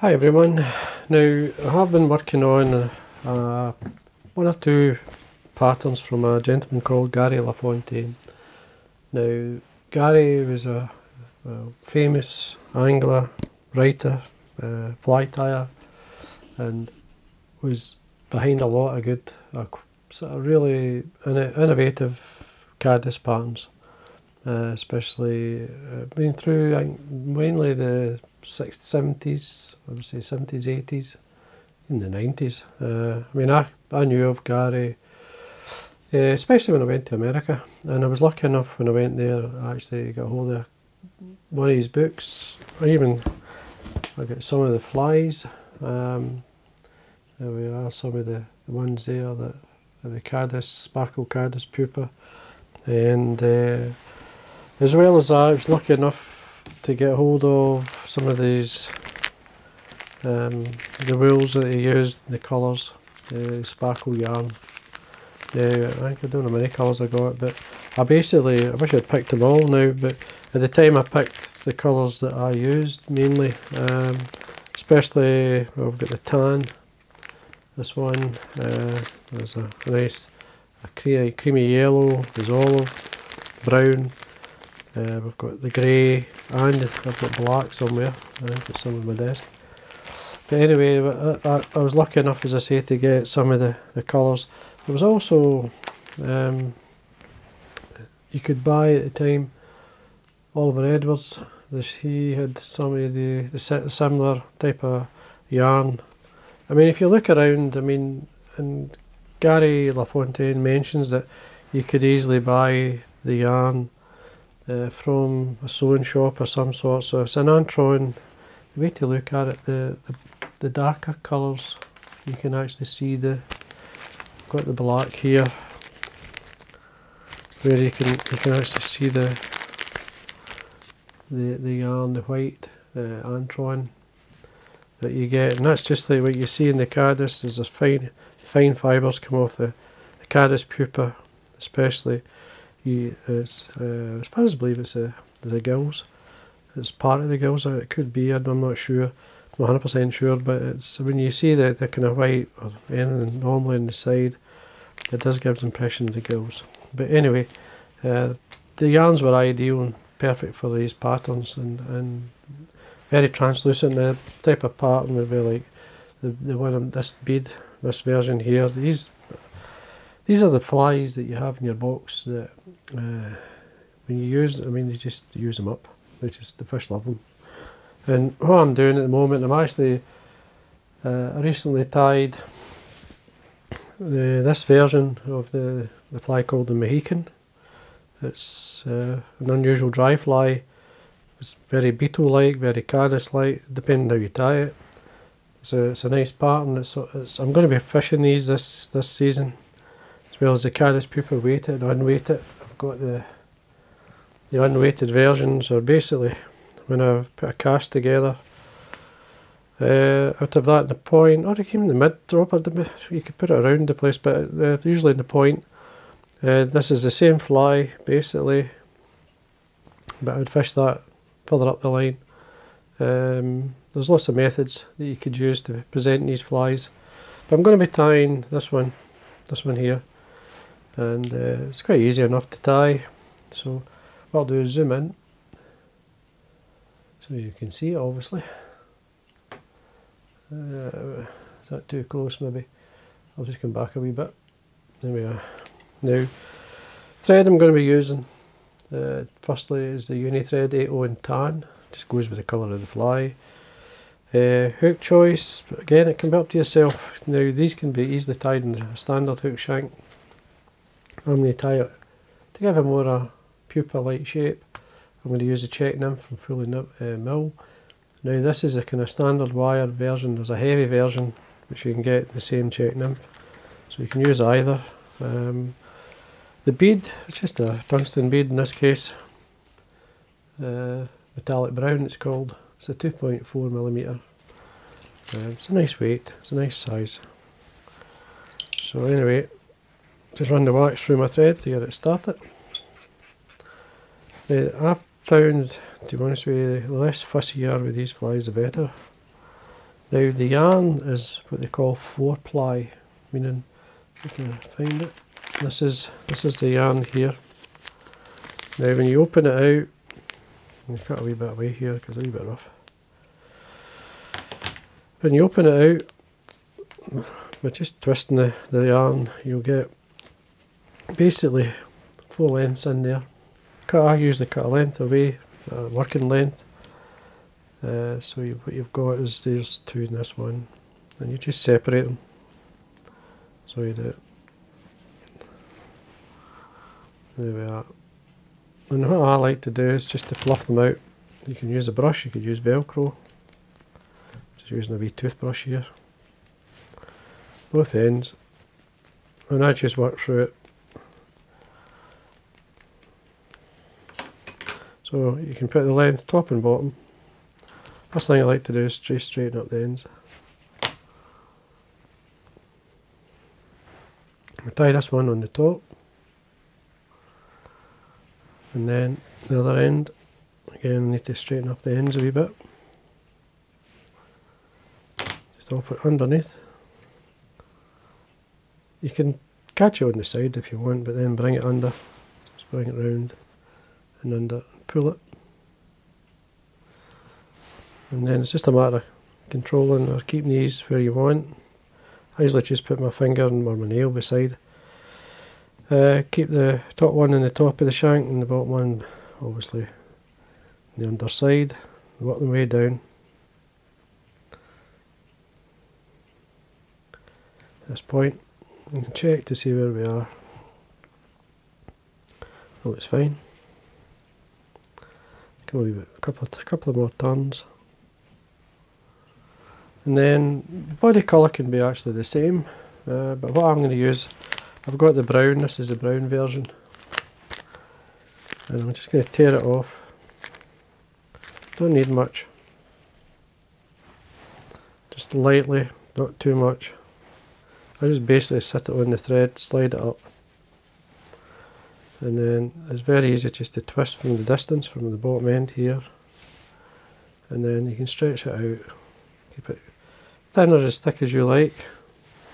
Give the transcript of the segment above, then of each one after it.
Hi everyone. Now I have been working on one or two patterns from a gentleman called Gary Lafontaine. Now Gary was a famous angler, writer, fly tyer, and was behind a lot of good, sort of really innovative caddis patterns, especially been through mainly the 60s, 70s, I would say 70s, 80s, in the 90s. I mean, I knew of Gary, especially when I went to America, and I was lucky enough when I went there, I actually got hold of one of his books, or even I got some of the flies. There we are, some of the ones there, that the caddis, sparkle caddis pupa, and as well as that, I was lucky enough to get hold of some of these, the wools that he used, the colours, sparkle yarn. I don't know how many colours I got, but I wish I'd picked them all now, but at the time I picked the colours that I used mainly, especially, well, I've got the tan, this one, there's a nice creamy yellow, there's olive, brown, we've got the grey, and I've got black somewhere. I've got some on my desk. But anyway, I was lucky enough, as I say, to get some of the colours. There was also, you could buy at the time, Oliver Edwards. He had some of the similar type of yarn. I mean, if you look around, I mean, and Gary Lafontaine mentions that you could easily buy the yarn from a sewing shop or some sort, so it's an antron. The way to look at it, the darker colours, you can actually see got the black here, where you can actually see the yarn, the white antron that you get, and that's just like what you see in the caddis. There's fine fibres come off the caddis pupa, especially. As far as I believe it's the gills. It's part of the gills, or it could be, I'm not sure, I'm not 100% sure, but it's when you see the kind of white or anything normally on the side, it does give the impression of the gills. But anyway, the yarns were ideal and perfect for these patterns, and very translucent. The type of pattern would be like the one on this bead, this version here. These are the flies that you have in your box that when you use, I mean, you just use them up. The fish love them. And what I'm doing at the moment, I'm actually, I recently tied this version of the fly called the Mohican. It's an unusual dry fly. It's very beetle-like, very caddis-like, depending how you tie it. So it's a nice pattern. I'm going to be fishing these this season, as well as the caddis pupa weighted, unweighted. I've got the unweighted versions, or basically when I've put a cast together, out of that in the point, or even the mid drop, you could put it around the place, but usually in the point. This is the same fly basically, but I would fish that further up the line. There's lots of methods that you could use to present these flies, but I'm going to be tying this one here, and it's quite easy enough to tie. So what I'll do is zoom in so you can see it, obviously. Is that too close maybe? I'll just come back a wee bit. There we are. Now, thread I'm going to be using, firstly is the uni thread 80 in tan, just goes with the colour of the fly. Hook choice, again it can be up to yourself. Now these can be easily tied in a standard hook shank. I'm going to tie it to give it more a pupa-like shape. I'm going to use a Czech Nymph from Fully Mill. Now this is a kind of standard wire version. There's a heavy version which you can get in the same Czech Nymph, so you can use either. The bead, it's just a tungsten bead in this case, metallic brown it's called. It's a 2.4mm. It's a nice weight, it's a nice size. So anyway, just run the wax through my thread to get it started. I've found, to be honest with you, the less fussy you are with these flies the better. Now the yarn is what they call 4-ply, meaning if you can find it. This is the yarn here. Now when you open it out, and cut a wee bit away here because it's a wee bit rough. When you open it out, by just twisting the yarn, you'll get basically 4 lengths in there. I usually cut a length away, working length. So what you've got is there's 2 in this one, and you just separate them. So you do it. There we are. And what I like to do is just to fluff them out. You can use a brush, you could use Velcro. Just using a wee toothbrush here. Both ends. And I just work through it. So you can put the length top and bottom. First thing I like to do is straighten up the ends. I tie this one on the top, and then the other end, again I need to straighten up the ends a wee bit. Just off it underneath. You can catch it on the side if you want, but then bring it under, just bring it round and under, and pull it. And then it's just a matter of controlling or keeping these where you want. I usually just put my finger or my nail beside. Keep the top one in the top of the shank and the bottom one obviously on the underside. Work them way down. At this point, you can check to see where we are. Oh, it's fine. A couple of more turns. And then the body colour can be actually the same, but what I'm going to use, I've got the brown, this is the brown version, and I'm just going to tear it off. Don't need much, just lightly, not too much. I just basically sit it on the thread, slide it up, and then it's very easy just to twist from the distance, from the bottom end here, and then you can stretch it out, keep it thin or as thick as you like.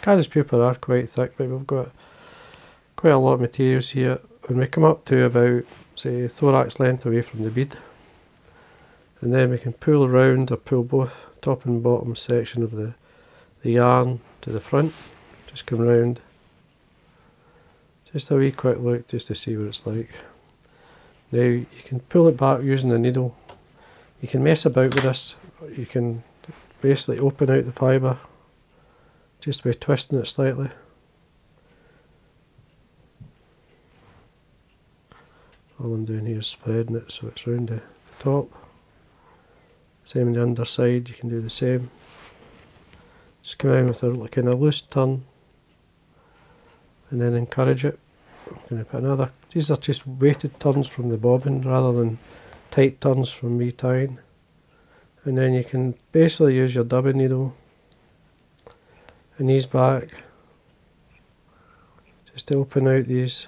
Caddis pupa are quite thick, but we've got quite a lot of materials here, and we come up to about, say, thorax length away from the bead, and then we can pull around or pull both top and bottom section of the yarn to the front. Just come round, just a wee quick look just to see what it's like. Now you can pull it back using the needle. You can mess about with this, you can basically open out the fibre just by twisting it slightly. All I'm doing here is spreading it so it's round the top. Same on the underside, you can do the same. Just come in with a kind of loose turn and then encourage it. I'm going to put another, these are just weighted turns from the bobbin rather than tight turns from me tying. And then you can basically use your dubbing needle and ease back just to open out these.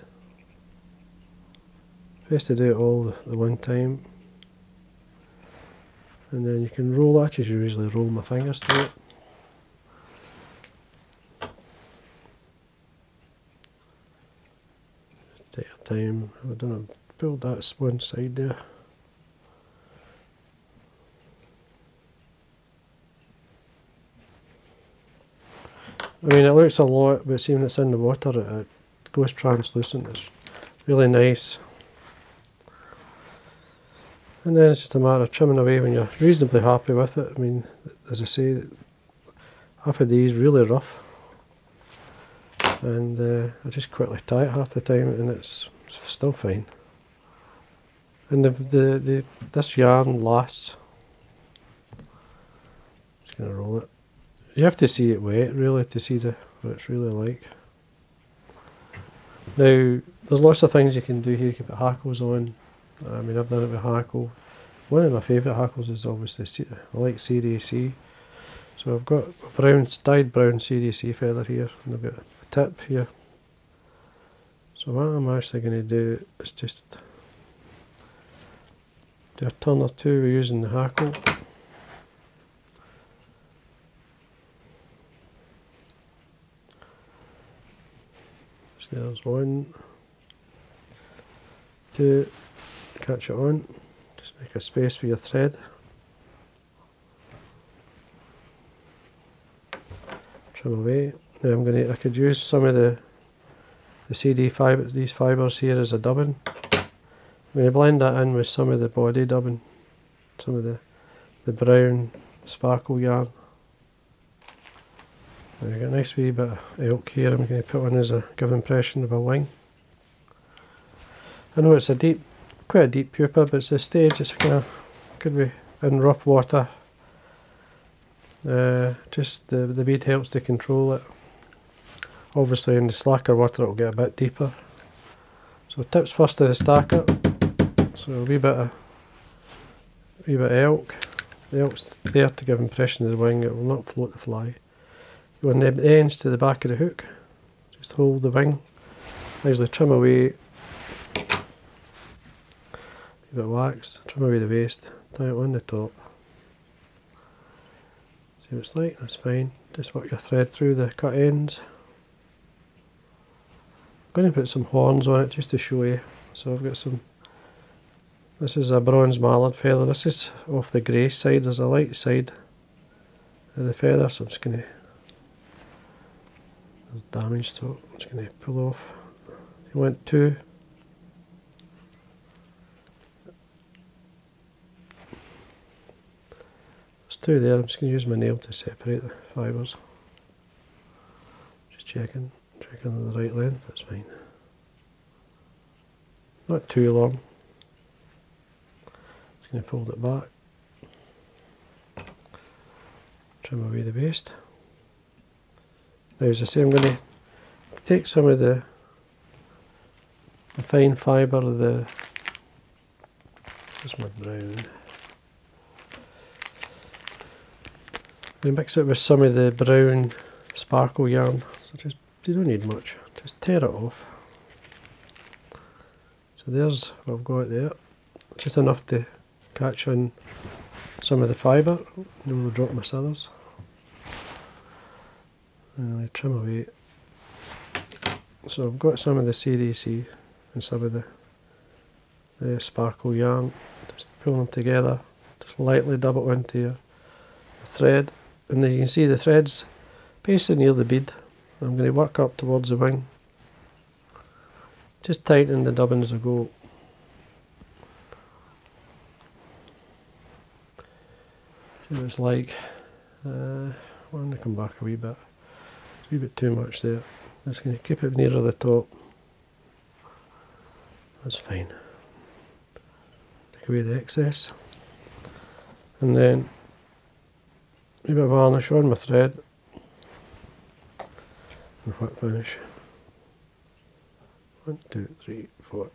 Best to do it all the one time. And then you can roll it. I just usually roll my fingers through it. Take your time. I don't know, pull that one side there. I mean, it looks a lot, but see when it's in the water, it goes translucent. It's really nice. And then it's just a matter of trimming away when you're reasonably happy with it. I mean, as I say, half of these really rough, and I just quickly tie it half the time, and it's still fine. And this yarn lasts. Just gonna roll it. You have to see it wet really to see what it's really like. Now, there's lots of things you can do here. You can put hackles on. I mean, I've done it with Hackle. One of my favourite hackles is obviously, I like CDC. So I've got a dyed brown CDC feather here, and I've got a tip here. So what I'm actually going to do is just do a turn or two using the Hackle. So there's 1, 2, catch it on, just make a space for your thread. Trim away. Now I could use some of the CD fibres, these fibres here as a dubbing. I'm going to blend that in with some of the body dubbing, some of the brown sparkle yarn. Now we've got a nice wee bit of elk hair I'm going to put on as a give impression of a wing. I know it's quite a deep pupa, but it's a stage, it's kind of, could be in rough water. Just the bead helps to control it. Obviously in the slacker water it'll get a bit deeper. So tips first to the stacker. So a wee bit of elk. The elk's there to give impression of the wing, it will not float the fly. You want the ends to the back of the hook. Just hold the wing. Nicely trim away. A bit of wax, trim away the waste, tie it on the top. See what it's like, that's fine. Just work your thread through the cut ends. I'm going to put some horns on it just to show you. So I've got some, this is a bronze mallard feather. This is off the grey side, there's a light side of the feather, so I'm just going to, there's damage, so I'm just going to pull off. You want 2. There's 2 there, I'm just going to use my nail to separate the fibres. Just checking the right length, that's fine. Not too long. Just going to fold it back. Trim away the waste. Now as I say, I'm going to take some of the fine fibre of the, where's my brown? I'm going to mix it with some of the brown sparkle yarn. So just, you don't need much, just tear it off. So there's what I've got there, just enough to catch on some of the fibre, then we'll drop my scissors. And I trim away. So I've got some of the CDC and some of the sparkle yarn, just pull them together, just lightly dub it onto your thread, and then you can see the thread's basically near the bead. I'm going to work up towards the wing, just tighten the dubbing as I go. See what it's like. I'm going to come back a wee bit. It's a wee bit too much there. I'm just going to keep it nearer the top. That's fine. Take away the excess. And then a wee bit of varnish on my thread. And whip finish. 1, 2, 3, 4.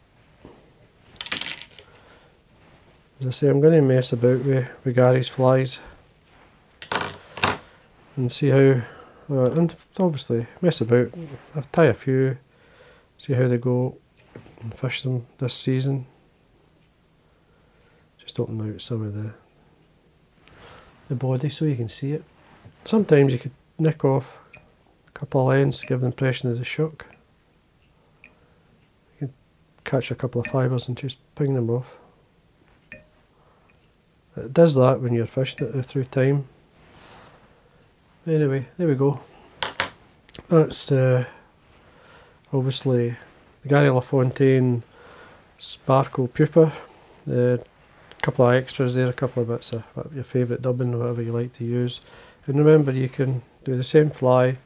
As I say, I'm going to mess about with Gary's flies and see how, and obviously mess about. I'll tie a few, see how they go, and fish them this season. Just open out some of the body so you can see it. Sometimes you could nick off a couple of ends to give the impression there's a shock. You can catch a couple of fibres and just ping them off. It does that when you're fishing it through time. Anyway, there we go. That's obviously the Gary Lafontaine Sparkle Pupa. A couple of extras there, a couple of bits of your favourite dubbing, whatever you like to use. And remember, you can do the same fly,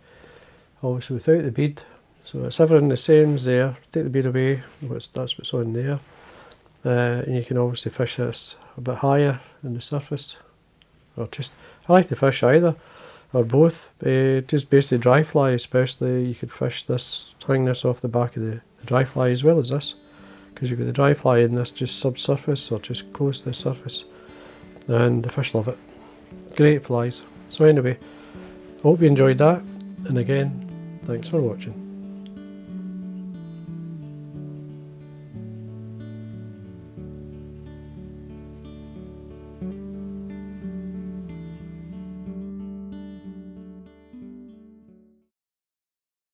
obviously without the bead. So it's everything the same as there. Take the bead away, that's what's on there. And you can obviously fish this a bit higher than the surface. Or just, I like to fish either, or both. Just basically dry fly especially, you could fish this, hang this off the back of the dry fly as well as this. Because you've got the dry fly in this just subsurface or just close to the surface. And the fish love it. Great flies. So anyway, I hope you enjoyed that. And again, thanks for watching.